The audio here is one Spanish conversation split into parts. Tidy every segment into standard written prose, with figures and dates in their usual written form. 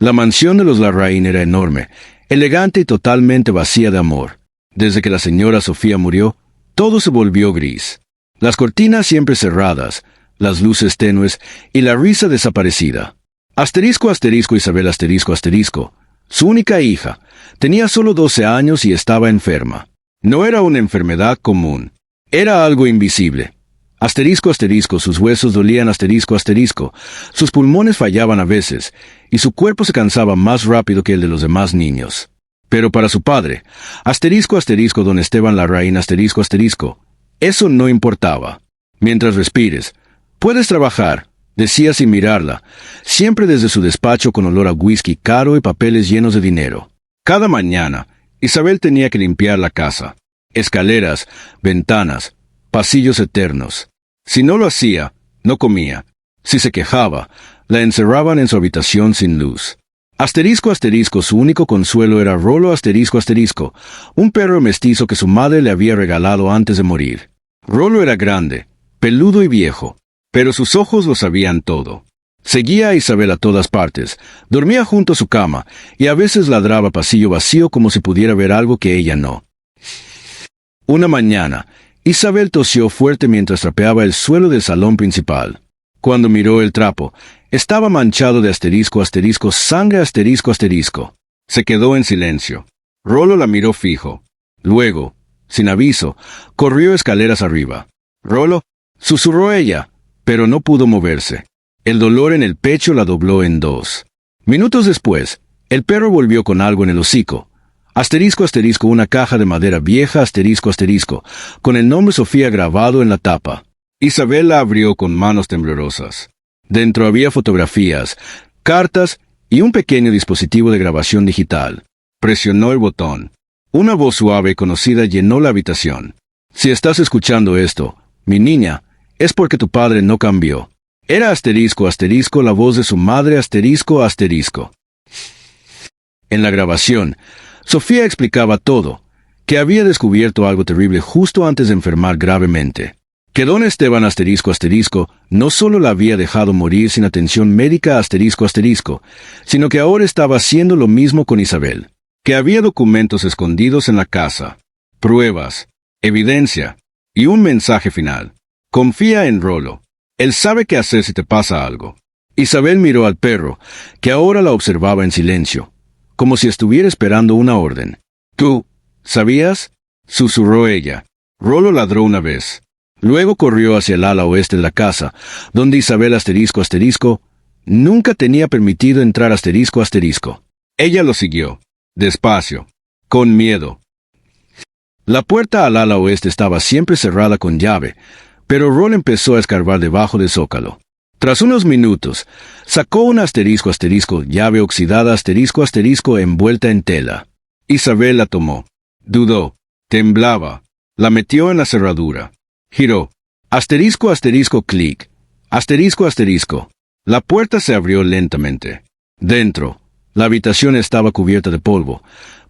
La mansión de los Larraín era enorme, elegante y totalmente vacía de amor. Desde que la señora Sofía murió, todo se volvió gris. Las cortinas siempre cerradas, las luces tenues y la risa desaparecida. Asterisco asterisco Isabel asterisco asterisco. Su única hija. Tenía solo 12 años y estaba enferma. No era una enfermedad común. Era algo invisible. Asterisco asterisco, sus huesos dolían asterisco asterisco. Sus pulmones fallaban a veces, y su cuerpo se cansaba más rápido que el de los demás niños. Pero para su padre, asterisco asterisco don Esteban Larraín asterisco asterisco, eso no importaba. Mientras respires, puedes trabajar, decía sin mirarla, siempre desde su despacho con olor a whisky caro y papeles llenos de dinero. Cada mañana, Isabel tenía que limpiar la casa. Escaleras, ventanas, pasillos eternos. Si no lo hacía, no comía. Si se quejaba, la encerraban en su habitación sin luz. Asterisco asterisco, su único consuelo era Rolo asterisco asterisco, un perro mestizo que su madre le había regalado antes de morir. Rolo era grande, peludo y viejo, pero sus ojos lo sabían todo. Seguía a Isabel a todas partes, dormía junto a su cama y a veces ladraba pasillo vacío como si pudiera ver algo que ella no. Una mañana, Isabel tosió fuerte mientras trapeaba el suelo del salón principal. Cuando miró el trapo, estaba manchado de asterisco asterisco, sangre asterisco asterisco. Se quedó en silencio. Rolo la miró fijo. Luego, sin aviso, corrió escaleras arriba. «Rolo», susurró ella, pero no pudo moverse. El dolor en el pecho la dobló en dos. Minutos después, el perro volvió con algo en el hocico. Asterisco asterisco, una caja de madera vieja asterisco asterisco, con el nombre Sofía grabado en la tapa. Isabel la abrió con manos temblorosas. Dentro había fotografías, cartas y un pequeño dispositivo de grabación digital. Presionó el botón. Una voz suave y conocida llenó la habitación. «Si estás escuchando esto, mi niña, es porque tu padre no cambió». Era asterisco asterisco la voz de su madre asterisco asterisco. En la grabación, Sofía explicaba todo, que había descubierto algo terrible justo antes de enfermar gravemente. Que don Esteban asterisco asterisco no solo la había dejado morir sin atención médica asterisco asterisco, sino que ahora estaba haciendo lo mismo con Isabel. Que había documentos escondidos en la casa, pruebas, evidencia, y un mensaje final. «Confía en Rolo. Él sabe qué hacer si te pasa algo». Isabel miró al perro, que ahora la observaba en silencio, como si estuviera esperando una orden. «¿Tú sabías?», susurró ella. Rolo ladró una vez. Luego corrió hacia el ala oeste de la casa, donde Isabel asterisco asterisco nunca tenía permitido entrar asterisco asterisco. Ella lo siguió, despacio, con miedo. La puerta al ala oeste estaba siempre cerrada con llave, pero Rolo empezó a escarbar debajo del zócalo. Tras unos minutos, sacó una asterisco asterisco llave oxidada asterisco asterisco envuelta en tela. Isabel la tomó. Dudó, temblaba, la metió en la cerradura. Giró. Asterisco asterisco clic. Asterisco asterisco. La puerta se abrió lentamente. Dentro, la habitación estaba cubierta de polvo,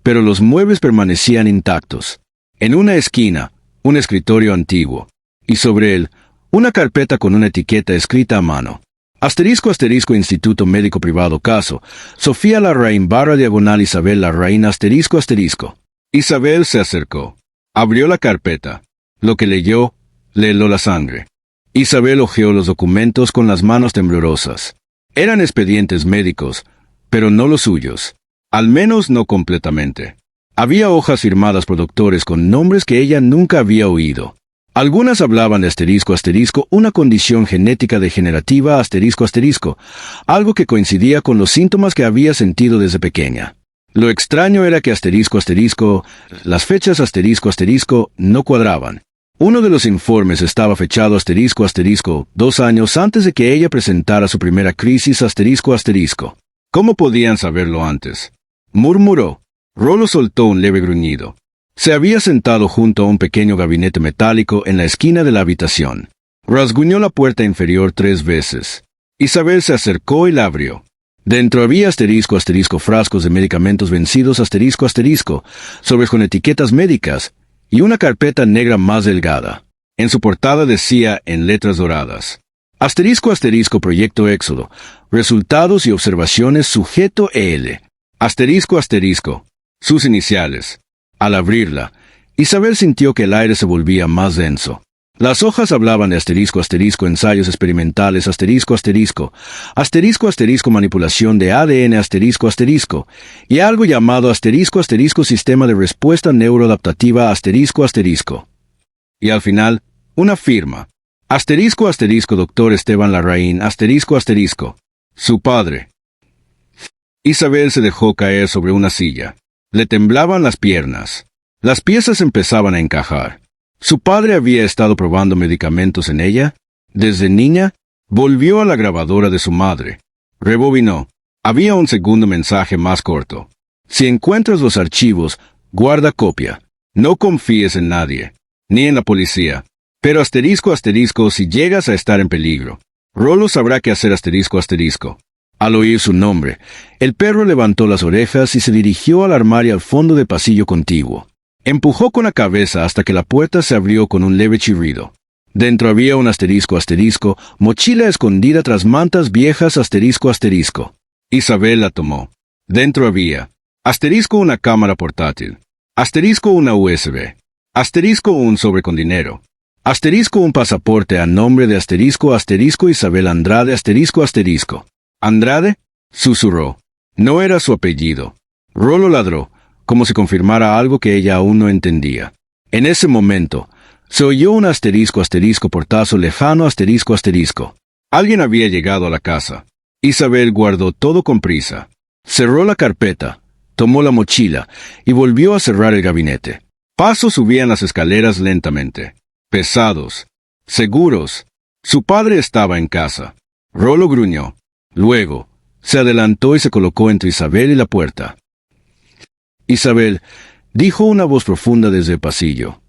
pero los muebles permanecían intactos. En una esquina, un escritorio antiguo, y sobre él, una carpeta con una etiqueta escrita a mano. Asterisco asterisco Instituto Médico Privado Caso, Sofía Larraín /diagonal Isabel Larraín asterisco asterisco. Isabel se acercó. Abrió la carpeta. Lo que leyó, le heló la sangre. Isabel hojeó los documentos con las manos temblorosas. Eran expedientes médicos, pero no los suyos. Al menos no completamente. Había hojas firmadas por doctores con nombres que ella nunca había oído. Algunas hablaban de asterisco asterisco, una condición genética degenerativa asterisco asterisco, algo que coincidía con los síntomas que había sentido desde pequeña. Lo extraño era que asterisco asterisco, las fechas asterisco asterisco no cuadraban. Uno de los informes estaba fechado asterisco asterisco 2 años antes de que ella presentara su primera crisis asterisco asterisco. ¿Cómo podían saberlo antes?, murmuró. Rolo soltó un leve gruñido. Se había sentado junto a un pequeño gabinete metálico en la esquina de la habitación. Rasguñó la puerta inferior 3 veces. Isabel se acercó y la abrió. Dentro había asterisco asterisco frascos de medicamentos vencidos asterisco asterisco, sobres con etiquetas médicas, y una carpeta negra más delgada. En su portada decía en letras doradas: Asterisco asterisco Proyecto Éxodo. Resultados y observaciones sujeto EL. Asterisco asterisco. Sus iniciales. Al abrirla, Isabel sintió que el aire se volvía más denso. Las hojas hablaban de asterisco asterisco ensayos experimentales asterisco asterisco, asterisco asterisco manipulación de ADN asterisco asterisco, y algo llamado asterisco asterisco sistema de respuesta neuroadaptativa asterisco asterisco. Y al final, una firma. Asterisco asterisco Dr. Esteban Larraín asterisco asterisco. Su padre. Isabel se dejó caer sobre una silla. Le temblaban las piernas. Las piezas empezaban a encajar. ¿Su padre había estado probando medicamentos en ella? Desde niña, volvió a la grabadora de su madre. Rebobinó. Había un segundo mensaje más corto. Si encuentras los archivos, guarda copia. No confíes en nadie, ni en la policía. Pero asterisco asterisco si llegas a estar en peligro. Rollo sabrá qué hacer asterisco asterisco. Al oír su nombre, el perro levantó las orejas y se dirigió al armario al fondo del pasillo contiguo. Empujó con la cabeza hasta que la puerta se abrió con un leve chirrido. Dentro había un asterisco asterisco, mochila escondida tras mantas viejas asterisco asterisco. Isabel la tomó. Dentro había asterisco una cámara portátil, asterisco una USB, asterisco un sobre con dinero, asterisco un pasaporte a nombre de asterisco asterisco Isabel Andrade asterisco asterisco. ¿Andrade? Susurró. No era su apellido. Rollo ladró, como si confirmara algo que ella aún no entendía. En ese momento, se oyó un asterisco asterisco portazo lejano asterisco asterisco. Alguien había llegado a la casa. Isabel guardó todo con prisa. Cerró la carpeta, tomó la mochila y volvió a cerrar el gabinete. Pasos subían las escaleras lentamente. Pesados. Seguros. Su padre estaba en casa. Rollo gruñó. Luego, se adelantó y se colocó entre Isabel y la puerta. Isabel, dijo una voz profunda desde el pasillo.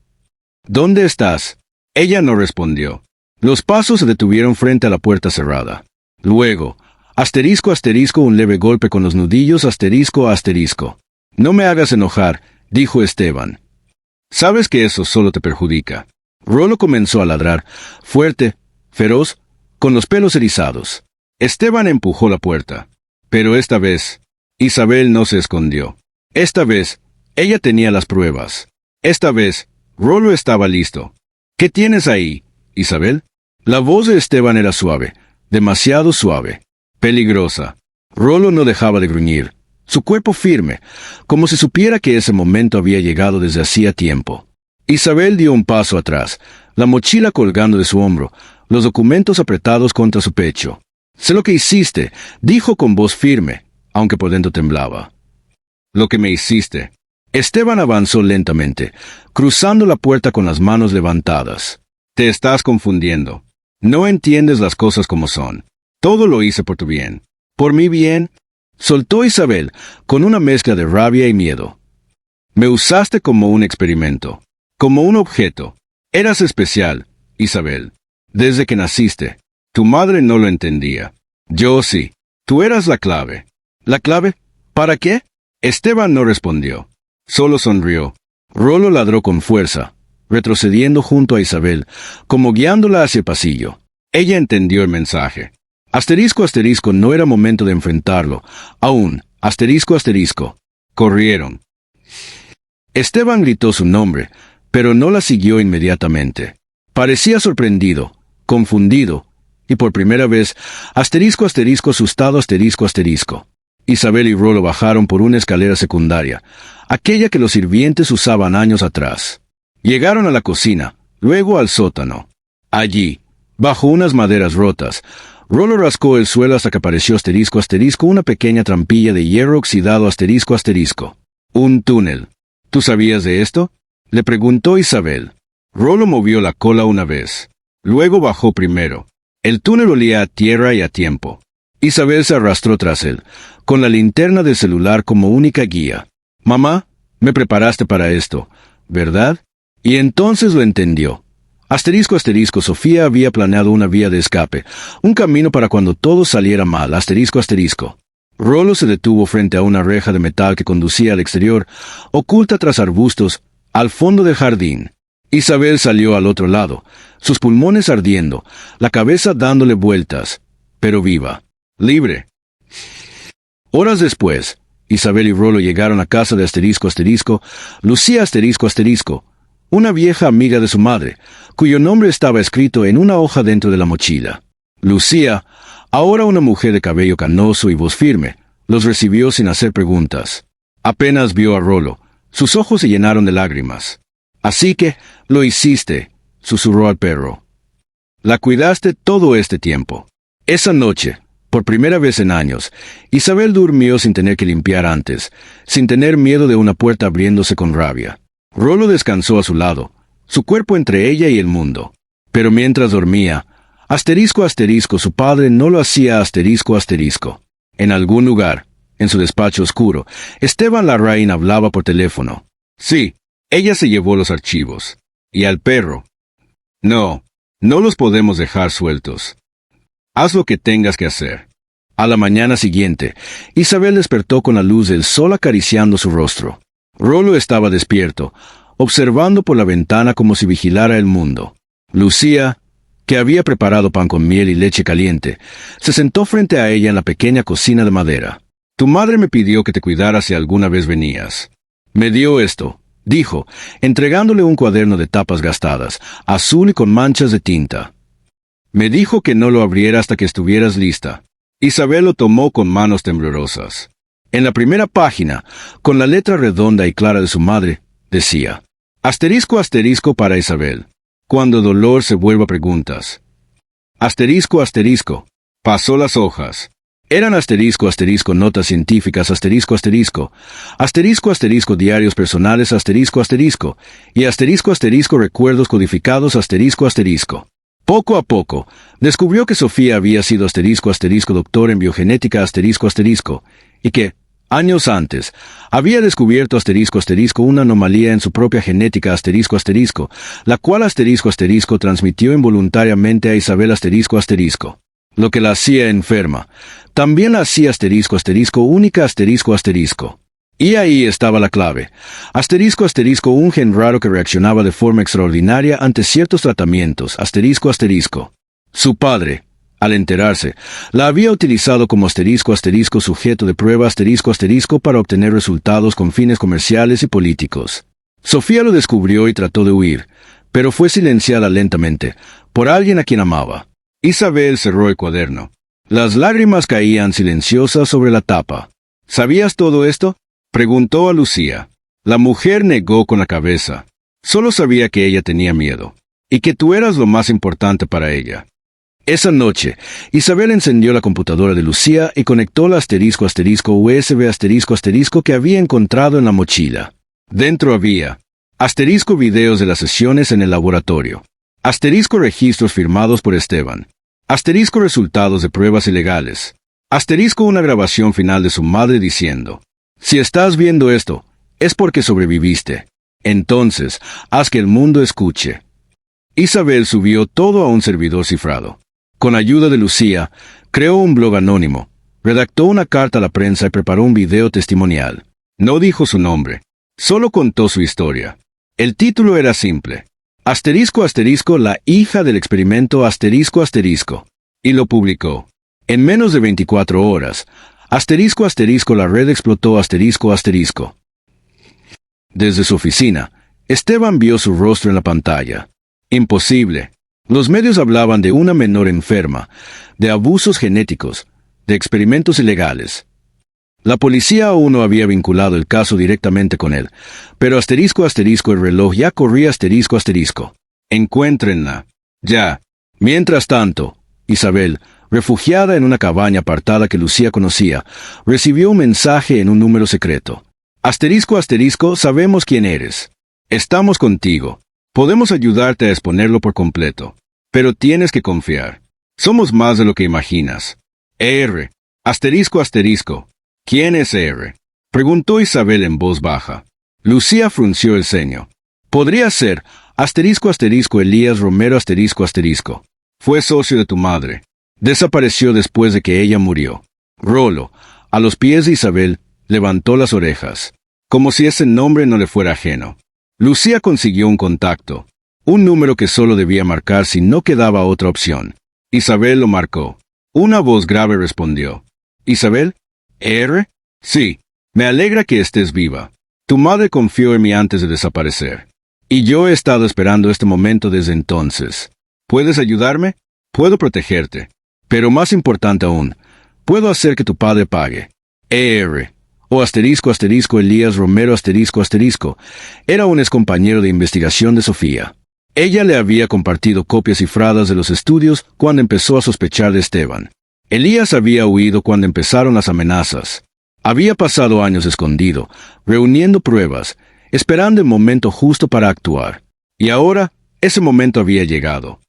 ¿Dónde estás? Ella no respondió. Los pasos se detuvieron frente a la puerta cerrada. Luego, asterisco asterisco un leve golpe con los nudillos asterisco asterisco. No me hagas enojar, dijo Esteban. Sabes que eso solo te perjudica. Rollo comenzó a ladrar, fuerte, feroz, con los pelos erizados. Esteban empujó la puerta. Pero esta vez, Isabel no se escondió. Esta vez, ella tenía las pruebas. Esta vez, Rollo estaba listo. ¿Qué tienes ahí, Isabel? La voz de Esteban era suave, demasiado suave, peligrosa. Rollo no dejaba de gruñir, su cuerpo firme, como si supiera que ese momento había llegado desde hacía tiempo. Isabel dio un paso atrás, la mochila colgando de su hombro, los documentos apretados contra su pecho. Sé lo que hiciste, dijo con voz firme, aunque por dentro temblaba. Lo que me hiciste. Esteban avanzó lentamente, cruzando la puerta con las manos levantadas. Te estás confundiendo. No entiendes las cosas como son. Todo lo hice por tu bien. ¿Por mi bien? Soltó Isabel, con una mezcla de rabia y miedo. Me usaste como un experimento, como un objeto. Eras especial, Isabel. Desde que naciste. Tu madre no lo entendía. Yo sí. Tú eras la clave. ¿La clave? ¿Para qué? Esteban no respondió. Solo sonrió. Rollo ladró con fuerza, retrocediendo junto a Isabel, como guiándola hacia el pasillo. Ella entendió el mensaje. Asterisco asterisco no era momento de enfrentarlo. Aún, asterisco asterisco. Corrieron. Esteban gritó su nombre, pero no la siguió inmediatamente. Parecía sorprendido, confundido, y por primera vez, asterisco asterisco asustado asterisco asterisco. Isabel y Rollo bajaron por una escalera secundaria, aquella que los sirvientes usaban años atrás. Llegaron a la cocina, luego al sótano. Allí, bajo unas maderas rotas, Rollo rascó el suelo hasta que apareció asterisco asterisco una pequeña trampilla de hierro oxidado asterisco asterisco. Un túnel. ¿Tú sabías de esto? Le preguntó Isabel. Rollo movió la cola una vez. Luego bajó primero. El túnel olía a tierra y a tiempo. Isabel se arrastró tras él, con la linterna del celular como única guía. Mamá, me preparaste para esto, ¿verdad? Y entonces lo entendió. Asterisco asterisco Sofía había planeado una vía de escape, un camino para cuando todo saliera mal, asterisco asterisco. Rollo se detuvo frente a una reja de metal que conducía al exterior, oculta tras arbustos, al fondo del jardín. Isabel salió al otro lado, sus pulmones ardiendo, la cabeza dándole vueltas, pero viva, libre. Horas después, Isabel y Rollo llegaron a casa de Lucía una vieja amiga de su madre, cuyo nombre estaba escrito en una hoja dentro de la mochila. Lucía, ahora una mujer de cabello canoso y voz firme, los recibió sin hacer preguntas. Apenas vio a Rollo, sus ojos se llenaron de lágrimas. «Así que, lo hiciste», susurró al perro. «La cuidaste todo este tiempo». Esa noche, por primera vez en años, Isabel durmió sin tener que limpiar antes, sin tener miedo de una puerta abriéndose con rabia. Rollo descansó a su lado, su cuerpo entre ella y el mundo. Pero mientras dormía, su padre no lo hacía En algún lugar, en su despacho oscuro, Esteban Larraín hablaba por teléfono. Sí, ella se llevó los archivos. ¿Y al perro? No, no los podemos dejar sueltos. Haz lo que tengas que hacer. A la mañana siguiente, Isabel despertó con la luz del sol acariciando su rostro. Rollo estaba despierto, observando por la ventana como si vigilara el mundo. Lucía, que había preparado pan con miel y leche caliente, se sentó frente a ella en la pequeña cocina de madera. «Tu madre me pidió que te cuidara si alguna vez venías. Me dio esto», dijo, entregándole un cuaderno de tapas gastadas, azul y con manchas de tinta. «Me dijo que no lo abriera hasta que estuvieras lista». Isabel lo tomó con manos temblorosas. En la primera página, con la letra redonda y clara de su madre, decía: para Isabel. Cuando dolor se vuelva preguntas. Pasó las hojas. Eran notas científicas, diarios personales, y recuerdos codificados, Poco a poco, descubrió que Sofía había sido doctor en biogenética, y que, años antes, había descubierto una anomalía en su propia genética, la cual transmitió involuntariamente a Isabel lo que la hacía enferma. También la hacía única. Y ahí estaba la clave. Un gen raro que reaccionaba de forma extraordinaria ante ciertos tratamientos. Su padre, al enterarse, la había utilizado como sujeto de prueba para obtener resultados con fines comerciales y políticos. Sofía lo descubrió y trató de huir, pero fue silenciada lentamente, por alguien a quien amaba. Isabel cerró el cuaderno. Las lágrimas caían silenciosas sobre la tapa. ¿Sabías todo esto?, preguntó a Lucía. La mujer negó con la cabeza. Solo sabía que ella tenía miedo, y que tú eras lo más importante para ella. Esa noche, Isabel encendió la computadora de Lucía y conectó la USB que había encontrado en la mochila. Dentro había videos de las sesiones en el laboratorio, registros firmados por Esteban, resultados de pruebas ilegales, una grabación final de su madre diciendo: si estás viendo esto, es porque sobreviviste. Entonces, haz que el mundo escuche. Isabel subió todo a un servidor cifrado. Con ayuda de Lucía, creó un blog anónimo, redactó una carta a la prensa y preparó un video testimonial. No dijo su nombre, solo contó su historia. El título era simple: la hija del experimento y lo publicó. En menos de 24 horas, la red explotó Desde su oficina, Esteban vio su rostro en la pantalla. Imposible. Los medios hablaban de una menor enferma, de abusos genéticos, de experimentos ilegales. La policía aún no había vinculado el caso directamente con él, pero el reloj ya corría Encuéntrenla. Ya. Mientras tanto, Isabel, refugiada en una cabaña apartada que Lucía conocía, recibió un mensaje en un número secreto. Sabemos quién eres. Estamos contigo. Podemos ayudarte a exponerlo por completo. Pero tienes que confiar. Somos más de lo que imaginas. ER. ¿Quién es ER? Preguntó Isabel en voz baja. Lucía frunció el ceño. Podría ser Elías Romero Fue socio de tu madre. Desapareció después de que ella murió. Rollo, a los pies de Isabel, levantó las orejas, como si ese nombre no le fuera ajeno. Lucía consiguió un contacto. Un número que solo debía marcar si no quedaba otra opción. Isabel lo marcó. Una voz grave respondió. «¿Isabel? ¿R? Sí. Me alegra que estés viva. Tu madre confió en mí antes de desaparecer. Y yo he estado esperando este momento desde entonces. ¿Puedes ayudarme? Puedo protegerte. Pero más importante aún, puedo hacer que tu padre pague. ER. O asterisco asterisco Elías Romero asterisco asterisco. Era un excompañero de investigación de Sofía. Ella le había compartido copias cifradas de los estudios cuando empezó a sospechar de Esteban. Elías había huido cuando empezaron las amenazas. Había pasado años escondido, reuniendo pruebas, esperando el momento justo para actuar. Y ahora, ese momento había llegado.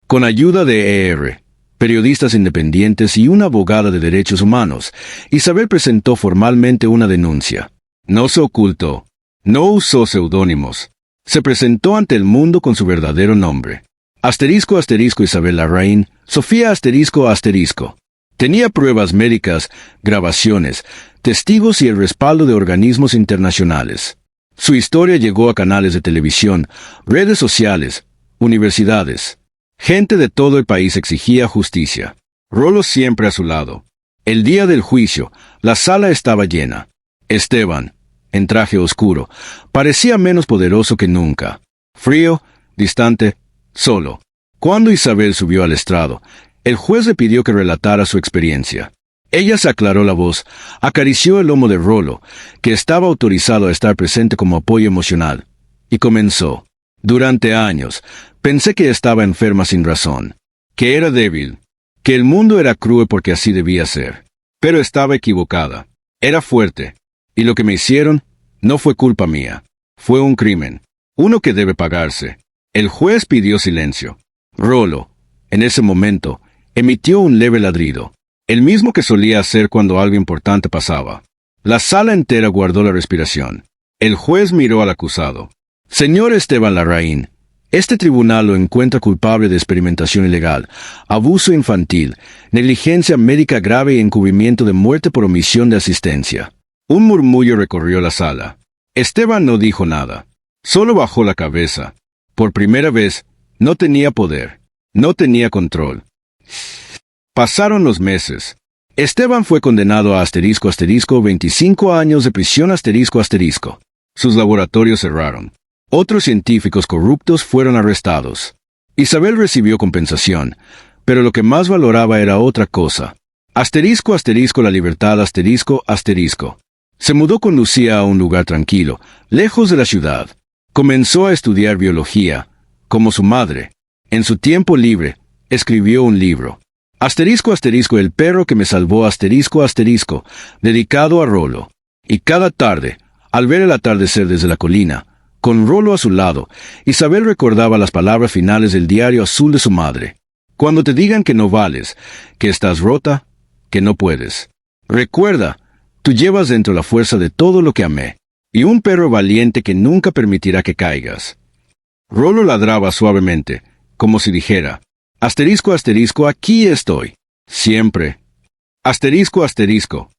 Con ayuda de ER, periodistas independientes y una abogada de derechos humanos, Isabel presentó formalmente una denuncia. No se ocultó. No usó seudónimos. Se presentó ante el mundo con su verdadero nombre. Asterisco asterisco Isabel Larraín, Sofía asterisco asterisco. Tenía pruebas médicas, grabaciones, testigos y el respaldo de organismos internacionales. Su historia llegó a canales de televisión, redes sociales, universidades. Gente de todo el país exigía justicia. Rolo siempre a su lado. El día del juicio, la sala estaba llena. Esteban, en traje oscuro, parecía menos poderoso que nunca. Frío, distante, solo. Cuando Isabel subió al estrado, el juez le pidió que relatara su experiencia. Ella se aclaró la voz, acarició el lomo de Rolo, que estaba autorizado a estar presente como apoyo emocional, y comenzó. Durante años, pensé que estaba enferma sin razón, que era débil, que el mundo era cruel porque así debía ser. Pero estaba equivocada. Era fuerte. Y lo que me hicieron no fue culpa mía. Fue un crimen. Uno que debe pagarse. El juez pidió silencio. Rolo, en ese momento, emitió un leve ladrido, el mismo que solía hacer cuando algo importante pasaba. La sala entera guardó la respiración. El juez miró al acusado. Señor Esteban Larraín, este tribunal lo encuentra culpable de experimentación ilegal, abuso infantil, negligencia médica grave y encubrimiento de muerte por omisión de asistencia. Un murmullo recorrió la sala. Esteban no dijo nada. Solo bajó la cabeza. Por primera vez, no tenía poder. No tenía control. Pasaron los meses. Esteban fue condenado a asterisco asterisco 25 años de prisión asterisco asterisco. Sus laboratorios cerraron. Otros científicos corruptos fueron arrestados. Isabel recibió compensación, pero lo que más valoraba era otra cosa. Asterisco asterisco la libertad asterisco asterisco. Se mudó con Lucía a un lugar tranquilo, lejos de la ciudad. Comenzó a estudiar biología, como su madre. En su tiempo libre, escribió un libro. Asterisco asterisco el perro que me salvó asterisco asterisco, dedicado a Rolo. Y cada tarde, al ver el atardecer desde la colina, con Rolo a su lado, Isabel recordaba las palabras finales del diario azul de su madre. Cuando te digan que no vales, que estás rota, que no puedes. Recuerda, tú llevas dentro la fuerza de todo lo que amé, y un perro valiente que nunca permitirá que caigas. Rolo ladraba suavemente, como si dijera, asterisco asterisco aquí estoy. Siempre. Asterisco asterisco.